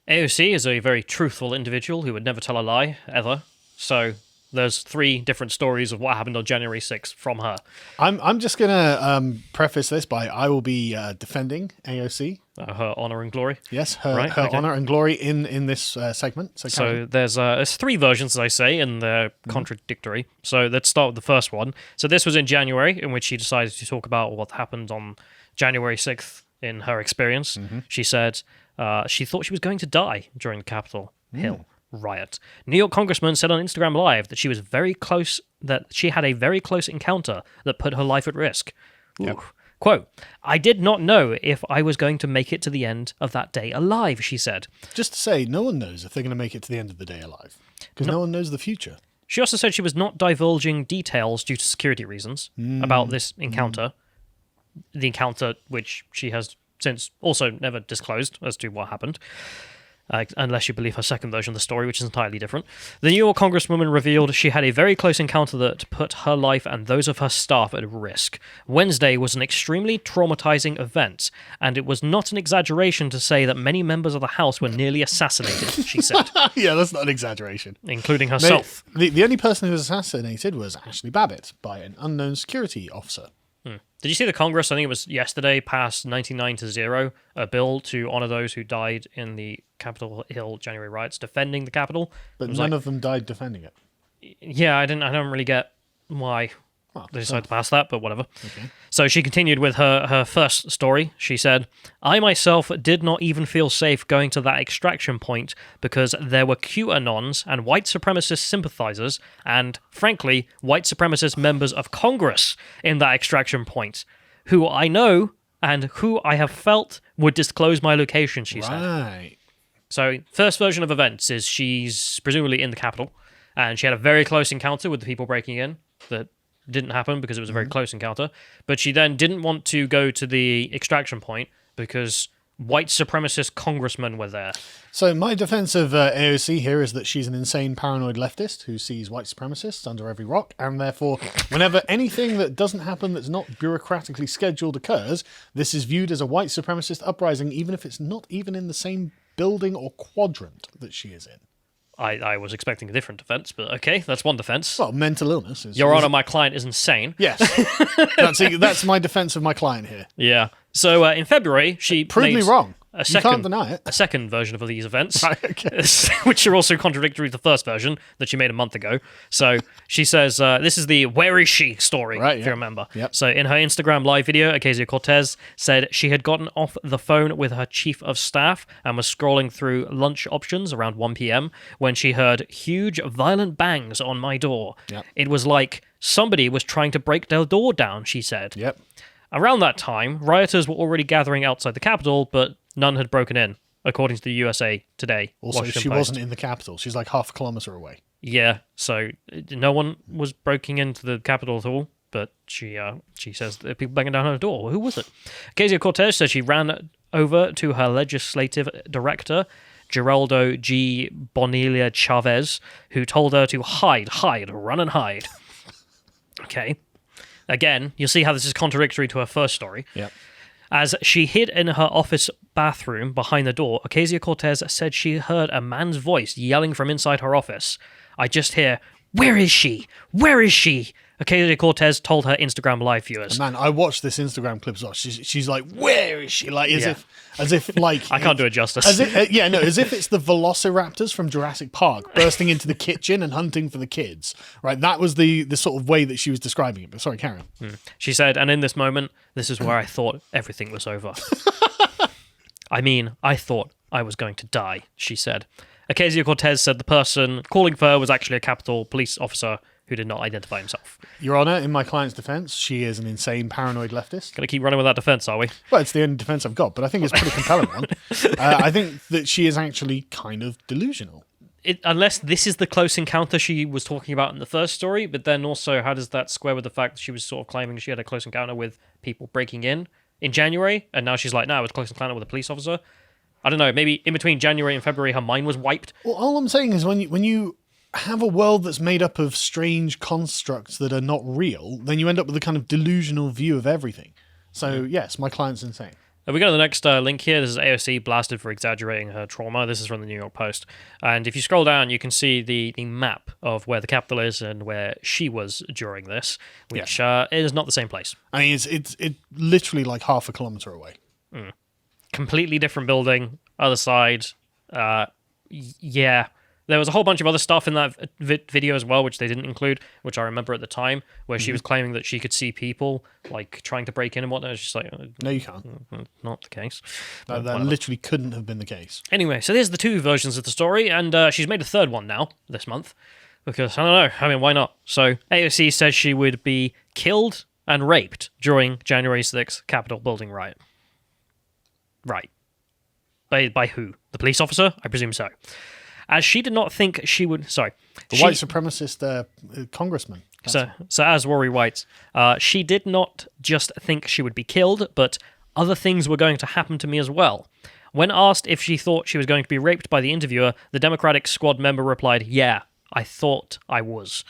AOC is a very truthful individual who would never tell a lie, ever. So there's 3 different stories of what happened on January 6th from her. I'm just going to preface this by I will be defending AOC. Her honour and glory. Yes, her honour and glory in this segment. So there's 3 versions, as I say, and they're contradictory. So let's start with the first one. So this was in January, in which she decided to talk about what happened on January 6th in her experience. She said she thought she was going to die during the Capitol Hill riot. New York congressman said on Instagram Live that she had a very close encounter that put her life at risk. Yep. Quote, "I did not know if I was going to make it to the end of that day alive," she said. Just to say, no one knows if they're going to make it to the end of the day alive, because no one knows the future. She also said she was not divulging details due to security reasons about this encounter. The encounter which she has since also never disclosed as to what happened. Unless you believe her second version of the story, which is entirely different. The New York congresswoman revealed she had a very close encounter that put her life and those of her staff at risk. Wednesday was an extremely traumatizing event, and it was not an exaggeration to say that many members of the House were nearly assassinated, she said. Yeah, that's not an exaggeration. Including herself. The only person who was assassinated was Ashley Babbitt by an unknown security officer. Did you see the Congress, I think it was yesterday, passed 99-0, a bill to honour those who died in the Capitol Hill January riots, defending the Capitol? But none of them died defending it. Yeah, I don't really get why they decided to pass that, but whatever. Okay. So she continued with her first story. She said, "I myself did not even feel safe going to that extraction point because there were QAnons and white supremacist sympathizers and, frankly, white supremacist members of Congress in that extraction point, who I know and who I have felt would disclose my location," she said. Right. So first version of events is she's presumably in the Capitol, and she had a very close encounter with the people breaking in that didn't happen because it was a very close encounter. But she then didn't want to go to the extraction point because white supremacist congressmen were there. So my defense of AOC here is that she's an insane paranoid leftist who sees white supremacists under every rock, and therefore whenever anything that doesn't happen that's not bureaucratically scheduled occurs, this is viewed as a white supremacist uprising, even if it's not even in the same building or quadrant that she is in. I was expecting a different defense, but okay, that's one defense. Well, mental illness is... Your Honour, my client is insane. Yes. That's my defense of my client here. Yeah. So in February, she Prove me wrong. You can't deny it. A second version of these events, Right, okay. which are also contradictory to the first version that she made a month ago. So she says, this is the "Where is she?" story, if you remember. Yep. So in her Instagram live video, Ocasio-Cortez said she had gotten off the phone with her chief of staff and was scrolling through lunch options around 1 p.m. when she heard huge, violent bangs on my door. Yep. It was like somebody was trying to break their door down, she said. Yep. Around that time, rioters were already gathering outside the Capitol, but none had broken in, according to the USA Today. Also, Washington she Post. wasn't in the Capitol. She's like half a kilometre away. Yeah, so no one was breaking into the Capitol at all, but she says there are people banging down her door. Well, who was it? Ocasio-Cortez said she ran over to her legislative director, Geraldo G. Bonilla Chavez, who told her to hide, run and hide. Okay. Again, you'll see how this is contradictory to her first story. Yep. As she hid in her office bathroom behind the door, Ocasio-Cortez said she heard a man's voice yelling from inside her office. "I just hear, 'Where is she? Where is she?' Ocasio-Cortez told her Instagram live viewers." Man, I watched this Instagram clip as well. She's like, "Where is she?" Like as if like I can't do it justice. As if as if it's the velociraptors from Jurassic Park bursting into the kitchen and hunting for the kids. Right? That was the sort of way that she was describing it. But sorry, Karen. She said, "And in this moment, this is where I thought everything was over." I mean, I thought I was going to die, she said. Ocasio-Cortez said the person calling for her was actually a Capitol police officer who did not identify himself. Your Honour, in my client's defence, she is an insane paranoid leftist. Gonna keep running with that defence, are we? Well, it's the only defence I've got, but I think it's a pretty compelling one. I think that she is actually kind of delusional. Unless this is the close encounter she was talking about in the first story, but then also how does that square with the fact that she was sort of claiming she had a close encounter with people breaking in January, and now she's like, no, it was a close encounter with a police officer? I don't know, maybe in between January and February her mind was wiped. Well, all I'm saying is when you have a world that's made up of strange constructs that are not real, then you end up with a kind of delusional view of everything. So, yes, my client's insane. We go to the next link here. This is AOC blasted for exaggerating her trauma. This is from the New York Post. And if you scroll down, you can see the map of where the Capitol is and where she was during this, which is not the same place. I mean, it's literally like half a kilometer away. Completely different building, other side. Yeah. There was a whole bunch of other stuff in that video as well, which they didn't include, which I remember at the time, where she was claiming that she could see people, like, trying to break in and whatnot. It's just like... no, you can't. Not the case. That literally couldn't have been the case. Anyway, so there's the two versions of the story, and she's made a third one now, this month, because, I don't know, I mean, why not? So, AOC says she would be killed and raped during January 6th Capitol building riot. Right. By who? The police officer? I presume so. As she did not think she would... Sorry. The white supremacist congressman. So as Rory writes, she did not just think she would be killed, but other things were going to happen to me as well. When asked if she thought she was going to be raped by the interviewer, the Democratic squad member replied, "Yeah, I thought I was."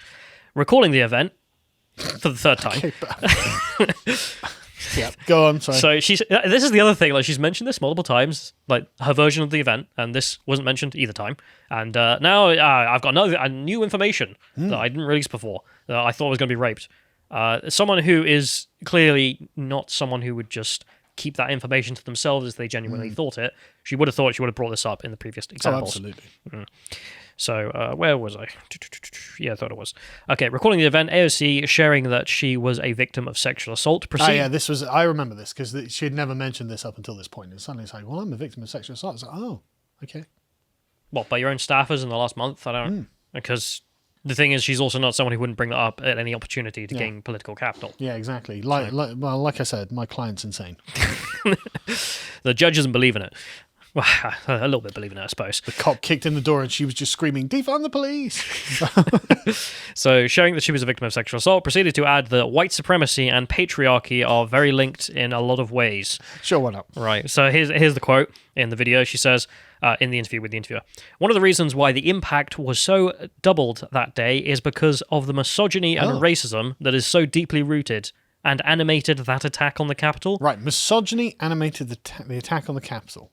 Recalling the event for the third time. Yeah, go on, sorry. So this is the other thing, like she's mentioned this multiple times, like her version of the event, and this wasn't mentioned either time. And now I've got new information that I didn't release before that I thought was going to be raped. Someone who is clearly not someone who would just keep that information to themselves as they genuinely thought it. She would have thought she would have brought this up in the previous examples. Oh, absolutely. So, where was I? Yeah, I thought it was. Okay, recalling the event, AOC sharing that she was a victim of sexual assault. I remember this because she had never mentioned this up until this point. And suddenly it's like, well, I'm a victim of sexual assault. It's like, oh, okay. What, by your own staffers in the last month? I don't... Because the thing is, she's also not someone who wouldn't bring that up at any opportunity to gain political capital. Yeah, exactly. Like I said, my client's insane. The judge doesn't believe in it. Well, a little bit believe in it, I suppose. The cop kicked in the door and she was just screaming, "Defund the police!" So, showing that she was a victim of sexual assault, proceeded to add that white supremacy and patriarchy are very linked in a lot of ways. Sure, why not? Right. So, here's the quote in the video. She says, in the interview with the interviewer, "One of the reasons why the impact was so doubled that day is because of the misogyny and racism that is so deeply rooted and animated that attack on the Capitol." Right, misogyny animated the attack on the Capitol.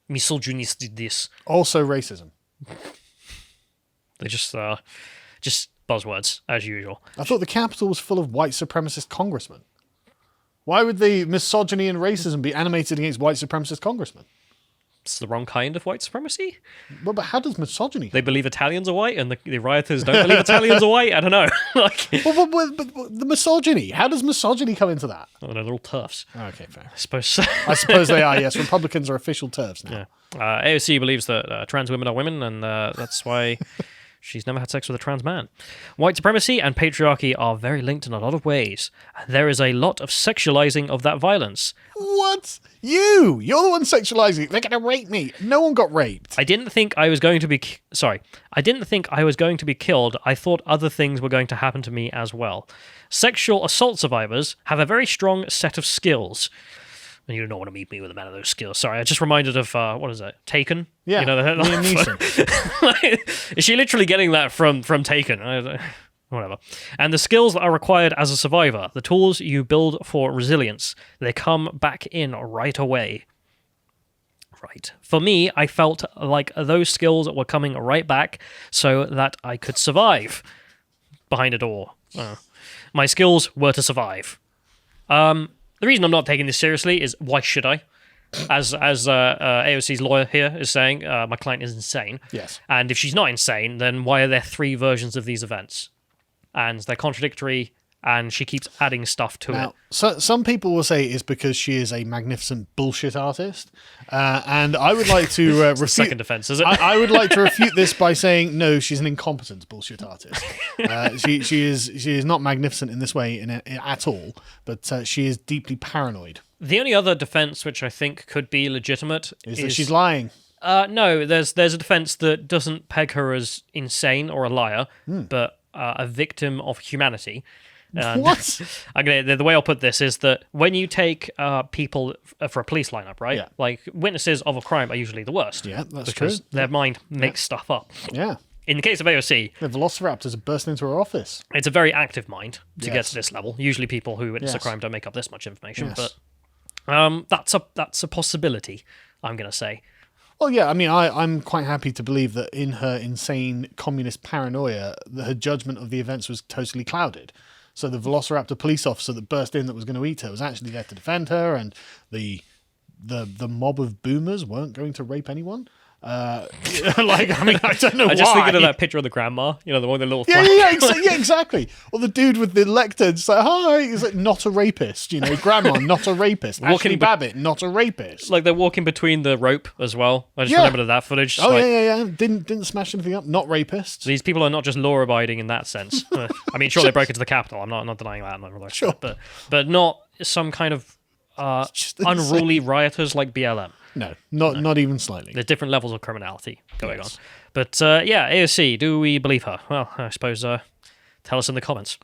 Misogynists did this. Also racism. They're just buzzwords, as usual. I thought the Capitol was full of white supremacist congressmen. Why would the misogyny and racism be animated against white supremacist congressmen? It's the wrong kind of white supremacy. Well, but how does misogyny... They believe Italians are white, and the rioters don't believe Italians are white? I don't know. but the misogyny, how does misogyny come into that? I don't know, they're all TERFs. Okay, fair. I suppose so. I suppose they are, yes. Republicans are official TERFs now. Yeah. AOC believes that trans women are women, and that's why she's never had sex with a trans man. White supremacy and patriarchy are very linked in a lot of ways. There is a lot of sexualizing of that violence. What? You're the one sexualizing. They're going to rape me. No one got raped. I didn't think I was going to be... I didn't think I was going to be killed. I thought other things were going to happen to me as well. Sexual assault survivors have a very strong set of skills. And you do not want to meet me with a man of those skills. Sorry, I just reminded of, what is it, Taken? Yeah, you know, Liam Neeson. Is she literally getting that from Taken? Whatever. And the skills that are required as a survivor, the tools you build for resilience, they come back in right away. Right. For me, I felt like those skills were coming right back so that I could survive behind a door. My skills were to survive. The reason I'm not taking this seriously is why should I? As AOC's lawyer here is saying, my client is insane. Yes. And if she's not insane, then why are there three versions of these events? And they're contradictory, and she keeps adding stuff to it. So, some people will say it's because she is a magnificent bullshit artist, and I would like to refute... second defense, is it? I would like to refute this by saying, no, she's an incompetent bullshit artist. She is not magnificent in this way at all, but she is deeply paranoid. The only other defense which I think could be legitimate is that she's lying. No, there's a defense that doesn't peg her as insane or a liar, but a victim of humanity. What? The way I'll put this is that when you take people for a police lineup, right? Yeah. Like, witnesses of a crime are usually the worst. Yeah, that's because true. their mind makes stuff up. Yeah. In the case of AOC... The velociraptors have burst into her office. It's a very active mind to get to this level. Usually people who witness a crime don't make up this much information, Yes. but That's a possibility, I'm going to say. Well, yeah, I mean, I'm quite happy to believe that in her insane communist paranoia, her judgment of the events was totally clouded. So the Velociraptor police officer that burst in that was going to eat her was actually there to defend her, and the mob of boomers weren't going to rape anyone. I mean, I don't know why. I just thinking of that picture of the grandma, the one with the little flag. Yeah, exactly. Or the dude with the lectern, it's like, hi, he's like, not a rapist, grandma, not a rapist. Ashley Babbitt, not a rapist. Like they're walking between the rope as well. I just remembered that footage. Oh, yeah. Didn't smash anything up, not rapists. These people are not just law-abiding in that sense. I mean, sure, they broke into the Capitol. I'm not denying that. Sure. But not some kind of unruly rioters like BLM. No, not even slightly. There's different levels of criminality going on. But AOC, do we believe her? Well, I suppose tell us in the comments.